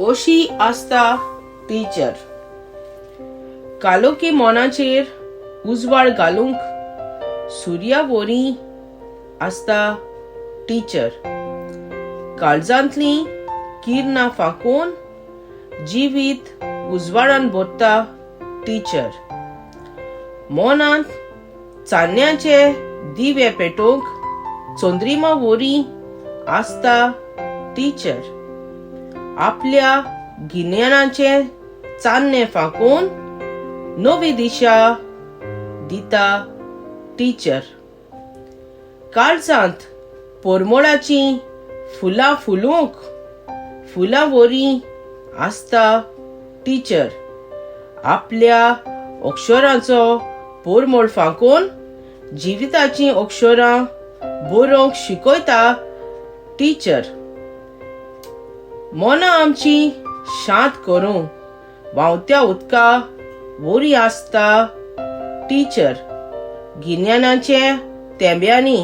ओशी आस्ता टीचर कालोकी मोनाचेर उजवाड घालूंक सुर्या बोरी आस्ता टीचर काळजांतली किरणां फाकून जिवीत उजवाडान भरता टीचर मोनांत चान्न्याचे दिवे पेटोवंक चोंद्रिमा बोरी आस्ता टीचर आपल्या गिन्यानाचे चान्ने फाकून नवी दिशा दिता टीचर काळजांत पोरमोळाची फुलां फुलूंक फुलां बोरी आस्ता टीचर आपल्या अक्षरांचो पोरमोळ फाकून जिविताची अक्षरां बरोवंक शिकयता टीचर मोना आमची शांत करूं व्हांवत्या उदका बोरी आसता टीचर गिन्यानाचे तेंब्यांनी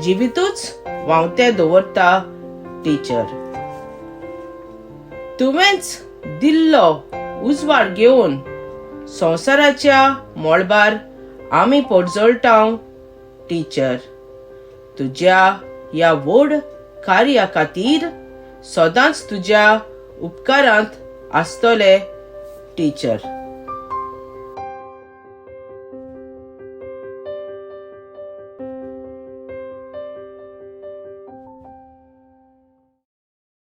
जिवितूच व्हांवते दवरता टीचर तुवेंच दिल्लो उजवाड घेवन संवसाराच्या मोळबार आमी पडजळटाव टीचर तुज्या ह्या व्हड कार्या खातीर सदांच तुज्या उपकारांत आसतले टीचर।